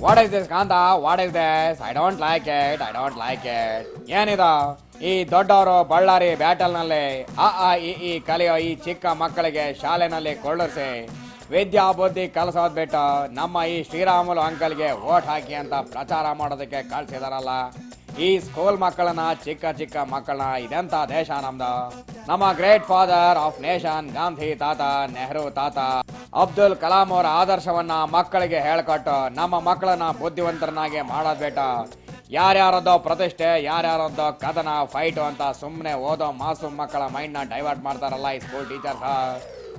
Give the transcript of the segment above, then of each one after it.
What is this Kantha? What is this? I don't like it. I don't like it. ಏನಿದ ಈ ದೊಡ್ಡವರು Ballari battle ನಲ್ಲಿ ಈ ಕಲಿಯೋ ಈ ಚಿಕ್ಕ ಮಕ್ಕಳಿಗೆ ಶಾಲೆನಲ್ಲಿ ಕೊಳ್ಳಿಸಿ ವಿದ್ಯಾ ಬುದ್ಧಿ ಕಲಿಸೋದ್ ಬಿಟ್ಟು ನಮ್ಮ ಈ ಶ್ರೀರಾಮುಲು ಅಂಕಲ್ಗೆ ವೋಟ್ ಹಾಕಿ ಅಂತ ಪ್ರಚಾರ ಮಾಡೋದಕ್ಕೆ ಕಳ್ಸಿದಾರಲ್ಲ. ಈ ಸ್ಕೂಲ್ ಮಕ್ಕಳನ್ನ, ಚಿಕ್ಕ ಚಿಕ್ಕ ಮಕ್ಕಳನ್ನ, ಇದೆಂತ ದೇಶ ನಮ್ದು? ನಮ್ಮ great father of nation Gandhi ತಾತ, ನೆಹರು ತಾತ, ಅಬ್ದುಲ್ ಕಲಾಂ ಅವರ ಆದರ್ಶವನ್ನ ಮಕ್ಕಳಿಗೆ ಹೇಳ್ಕೊಟ್ಟು ನಮ್ಮ ಮಕ್ಕಳನ್ನ ಬುದ್ಧಿವಂತರನ್ನಾಗಿ ಮಾಡೋದ್ ಬಿಟ್ಟು ಯಾರ್ಯಾರದ್ದೋ ಪ್ರತಿಷ್ಠೆ, ಯಾರ್ಯಾರದ್ದೋ ಕದನ, ಫೈಟ್ ಅಂತ ಸುಮ್ಮನೆ ಓದೋ ಮಾಸೂಮ್ ಮಕ್ಕಳ ಮೈಂಡ್ ನ ಡೈವರ್ಟ್ ಮಾಡ್ತಾರಲ್ಲ ಈ school teachers.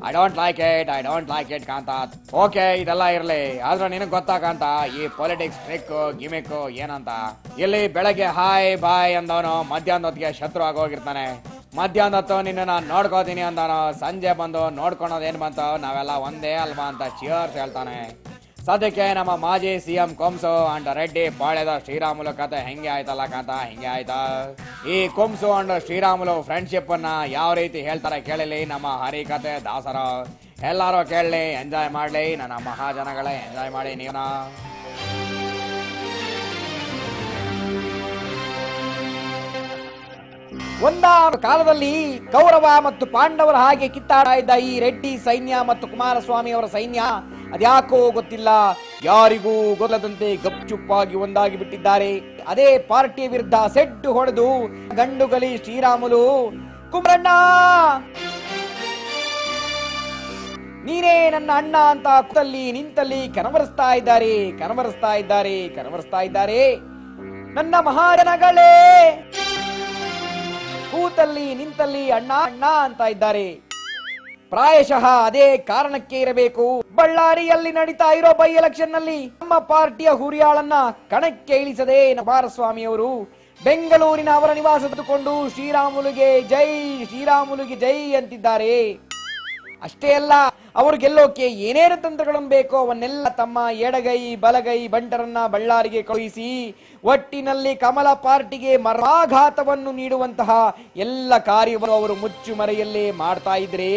I don't like it. I don't like it ಕಾಂತ. ಓಕೆ, ಇದೆಲ್ಲ ಇರ್ಲಿ, ಆದ್ರೆ ನಿನಗ್ ಗೊತ್ತಾಕಂತ ಈ ಪೊಲಿಟಿಕ್ಸ್ ಟ್ರಿಕ್ ಗಿಮಿಕ್ ಏನಂತ. ಇಲ್ಲಿ ಬೆಳಗ್ಗೆ ಹಾಯ್ ಬಾಯ್ ಅಂದವನು ಮಧ್ಯಾಹ್ನ ಹೊತ್ತಿಗೆ ಶತ್ರು ಆಗೋಗಿರ್ತಾನೆ. ಮಧ್ಯಾಹ್ನ ಹೊತ್ತು ನಿನ್ನ ನೋಡ್ಕೋತೀನಿ ಅಂದವನು ಸಂಜೆ ಬಂದು ನೋಡ್ಕೊಳೋದೇನ್ ಬಂತು, ನಾವೆಲ್ಲ ಒಂದೇ ಅಲ್ವಾ ಅಂತ ಚಿಯರ್ಸ್ ಹೇಳ್ತಾನೆ. ಸದ್ಯಕ್ಕೆ ನಮ್ಮ ಮಾಜಿ ಸಿಎಂ ಕುಂಸು ಅಂಡ್ ರೆಡ್ಡಿ ಪಾಳ್ಯದ ಶ್ರೀರಾಮುಲು ಕತೆ ಹೆಂಗೆ ಆಯ್ತಲ್ಲ ಕಾಂತ, ಹಿಂಗೆ ಆಯ್ತಾ. ಈ ಕುಂಸು ಅಂಡ್ ಶ್ರೀರಾಮುಲು ಫ್ರೆಂಡ್ಶಿಪ್ ಅನ್ನ ಯಾವ ರೀತಿ ಹೇಳ್ತಾರೆ ಕೇಳಲಿ ನಮ್ಮ ಹರಿಕತೆ ದಾಸರು. ಎಲ್ಲಾರು ಕೇಳಲಿ, ಎಂಜಾಯ್ ಮಾಡ್ಲಿ, ನನ್ನ ಮಹಾಜನಗಳೇ ಎಂಜಾಯ್ ಮಾಡಿ ನೀವನ. ಒಂದಾದ ಕಾಲದಲ್ಲಿ ಕೌರವ ಮತ್ತು ಪಾಂಡವರ ಹಾಗೆ ಕಿತ್ತಾಡ ಇದ್ದ ಈ ರೆಡ್ಡಿ ಸೈನ್ಯ ಮತ್ತು ಕುಮಾರಸ್ವಾಮಿ ಅವರ ಸೈನ್ಯ ಅದ್ಯಾಕೋ ಗೊತ್ತಿಲ್ಲ, ಯಾರಿಗೂ ಗೊಲ್ಲದಂತೆ ಗಪ್ಚುಪ್ಪಾಗಿ ಒಂದಾಗಿ ಬಿಟ್ಟಿದ್ದಾರೆ. ಅದೇ ಪಾರ್ಟಿಯ ವಿರುದ್ಧ ಸೆಡ್ಡು ಹೊಡೆದು ಗಂಡುಗಲಿ ಶ್ರೀರಾಮುಲು ಕುಮರಣ್ಣ ನೀನೇ ನನ್ನ ಅಣ್ಣ ಅಂತ ಕೂತಲ್ಲಿ ನಿಂತಲ್ಲಿ ಕನವರಿಸ್ತಾ ಇದ್ದಾರೆ. ನನ್ನ ಮಹಾಜನಗಳೇ ಕೂತಲ್ಲಿ ನಿಂತಲ್ಲಿ ಅಣ್ಣ ಅಣ್ಣ ಅಂತ ಇದ್ದಾರೆ. ಪ್ರಾಯಶಃ ಅದೇ ಕಾರಣಕ್ಕೆ ಇರಬೇಕು ಬಳ್ಳಾರಿಯಲ್ಲಿ ನಡೀತಾ ಇರೋ ಬೈ ಎಲೆಕ್ಷನ್ ನಲ್ಲಿ ನಮ್ಮ ಪಾರ್ಟಿಯ ಹುರಿಯಾಳನ್ನ ಕಣಕ್ಕೆ ಇಳಿಸದೆ ಕುಮಾರಸ್ವಾಮಿ ಅವರು ಬೆಂಗಳೂರಿನ ಅವರ ನಿವಾಸದುಕೊಂಡು ಶ್ರೀರಾಮುಲುಗೆ ಜೈ ಅಂತಿದ್ದಾರೆ. ಅಷ್ಟೇ ಅಲ್ಲ, ಅವರು ಗೆಲ್ಲೋಕೆ ಏನೇನು ತಂತ್ರಗಳನ್ನು ಬೇಕೋ ಅವನ್ನೆಲ್ಲ ತಮ್ಮ ಎಡಗೈ ಬಲಗೈ ಬಂಟರನ್ನ ಬಳ್ಳಾರಿಗೆ ಕಳುಹಿಸಿ ಒಟ್ಟಿನಲ್ಲಿ ಕಮಲ ಪಾರ್ಟಿಗೆ ಮರಾಘಾತವನ್ನು ನೀಡುವಂತಹ ಎಲ್ಲ ಕಾರ್ಯವನ್ನು ಅವರು ಮುಚ್ಚುಮರೆಯಲ್ಲೇ ಮಾಡ್ತಾ ಇದ್ರೆ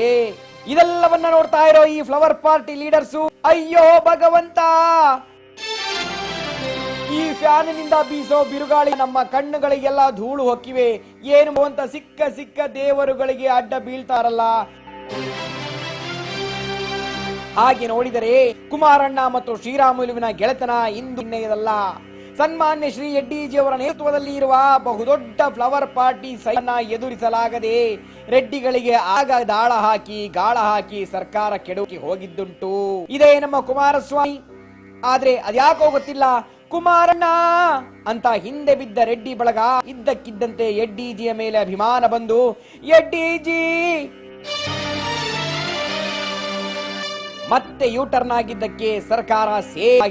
ಇದೆಲ್ಲವನ್ನ ನೋಡ್ತಾ ಇರೋ ಈ ಫ್ಲವರ್ ಪಾರ್ಟಿ ಲೀಡರ್ಸು ಅಯ್ಯೋ ಭಗವಂತ, ಈ ಫ್ಯಾನಿನಿಂದ ಬೀಸೋ ಬಿರುಗಾಳಿ ನಮ್ಮ ಕಣ್ಣುಗಳಿಗೆಲ್ಲ ಧೂಳು ಹೊಕ್ಕಿವೆ, ಏನು ಅಂತ ಸಿಕ್ಕ ದೇವರುಗಳಿಗೆ ಅಡ್ಡ ಬೀಳ್ತಾರಲ್ಲ. ಹಾಗೆ ನೋಡಿದರೆ ಕುಮಾರಣ್ಣ ಮತ್ತು ಶ್ರೀರಾಮುಲುವಿನ ಗೆಳೆತನ ಇಂದು ಇನ್ನೆಯದಲ್ಲ. ಸನ್ಮಾನ್ಯ ಶ್ರೀ ಯಡ್ಡಿಜಿ ಅವರ ನೇತೃತ್ವದಲ್ಲಿ ಇರುವ ಬಹುದೊಡ್ಡ ಫ್ಲವರ್ ಪಾರ್ಟಿ ಸೈನ್ಯ ಎದುರಿಸಲಾಗದೆ ರೆಡ್ಡಿಗಳಿಗೆ ಆಗ ಗಾಳ ಹಾಕಿ ಸರ್ಕಾರ ಕೆಡವಿ ಹೋಗಿದ್ದುಂಟು. ಇದೇ ನಮ್ಮ ಕುಮಾರಸ್ವಾಮಿ. ಆದ್ರೆ ಅದ್ಯಾಕೋ ಗೊತ್ತಿಲ್ಲ, ಕುಮಾರಣ್ಣ ಅಂತ ಹಿಂದೆ ಬಿದ್ದ ರೆಡ್ಡಿ ಬಳಗ ಇದ್ದಕ್ಕಿದ್ದಂತೆ ಯಡ್ಡಿಜಿಯ ಮೇಲೆ ಅಭಿಮಾನ ಬಂದು ಯಡ್ಡಿಜಿ ಮತ್ತೆ ಯೂಟರ್ನ್ ಆಗಿದ್ದಕ್ಕೆ ಸರ್ಕಾರ ಸೇಫ್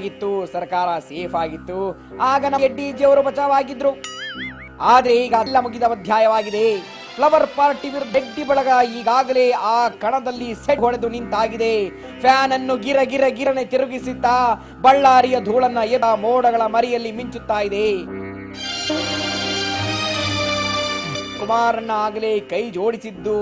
ಆಗಿತ್ತು. ಆಗ ನಮ್ಮ ಯಡ್ಡಿಜಿ ಅವರು ಬಚಾವಾಗಿದ್ರು. ಆದ್ರೆ ಈಗ ಎಲ್ಲ ಮುಗಿದ ಅಧ್ಯಾಯವಾಗಿದೆ. ಫ್ಲವರ್ ಪಾರ್ಟಿ ವಿರುದ್ಧ ರೆಡ್ಡಿ ಬಳಗ ಈಗಾಗಲೇ ಆ ಕಣದಲ್ಲಿ ಸೆಟ್ ಹೊಡೆದು ನಿಂತಾಗಿದೆ. ಫ್ಯಾನ್ ಅನ್ನು ಗಿರನೆ ತಿರುಗಿಸುತ್ತಾ ಬಳ್ಳಾರಿಯ ಧೂಳನ್ನ ಎದ ಮೋಡಗಳ ಮರಿಯಲ್ಲಿ ಮಿಂಚುತ್ತಾ ಇದೆ. ಕುಮಾರಣ್ಣ ಆಗಲೇ ಕೈ ಜೋಡಿಸಿದ್ದು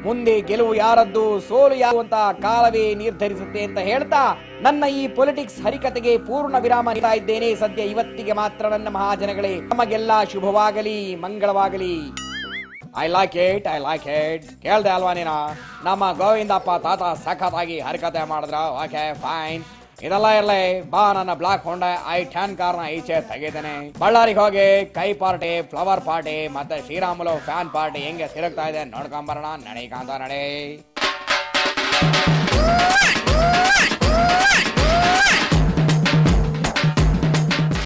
ಮುಂದೆ ಗೆಲುವು ಯಾರದ್ದು ಸೋಲು ಯಾವಂತ ಕಾಲವೇ ನಿರ್ಧರಿಸುತ್ತೆ ಅಂತ ಹೇಳ್ತಾ ನನ್ನ ಈ ಪೊಲಿಟಿಕ್ಸ್ ಹರಿಕತೆಗೆ ಪೂರ್ಣ ವಿರಾಮ ನೀಡ್ತಾ ಇದ್ದೇನೆ. ಸದ್ಯ ಇವತ್ತಿಗೆ ಮಾತ್ರ ನನ್ನ ಮಹಾಜನಗಳೇ, ನಮಗೆಲ್ಲ ಶುಭವಾಗಲಿ, ಮಂಗಳವಾಗಲಿ. I like it. ಕೇಳ್ದೆ ಅಲ್ವಾ ನೀನ? ನಮ್ಮ ಗೋವಿಂದಪ್ಪ ತಾತ ಸಖತ್ತಾಗಿ ಹರಿಕತೆ ಮಾಡಿದ್ರ. ಓಕೆ ಫೈನ್, ಇದೆಲ್ಲ ಇರ್ಲಿ, ಬಾ ನನ್ನ ಬ್ಲಾಕ್ ಹೋಂಡಾ i10 ಕಾರ್ನ ಈಚೆ ತೆಗಿದ್ದೇನೆ. ಬಳ್ಳಾರಿಗೆ ಹೋಗಿ ಕೈ ಪಾರ್ಟಿ, ಫ್ಲವರ್ ಪಾರ್ಟಿ ಮತ್ತೆ ಶ್ರೀರಾಮುಲು ಫ್ಯಾನ್ ಪಾರ್ಟಿ ಹೆಂಗೆ ತಿರುಗ್ತಾ ಇದೆ ನೋಡ್ಕೊಂಬರೋಣ. ನಡೆ ಕಾಂತ ನಡೆ.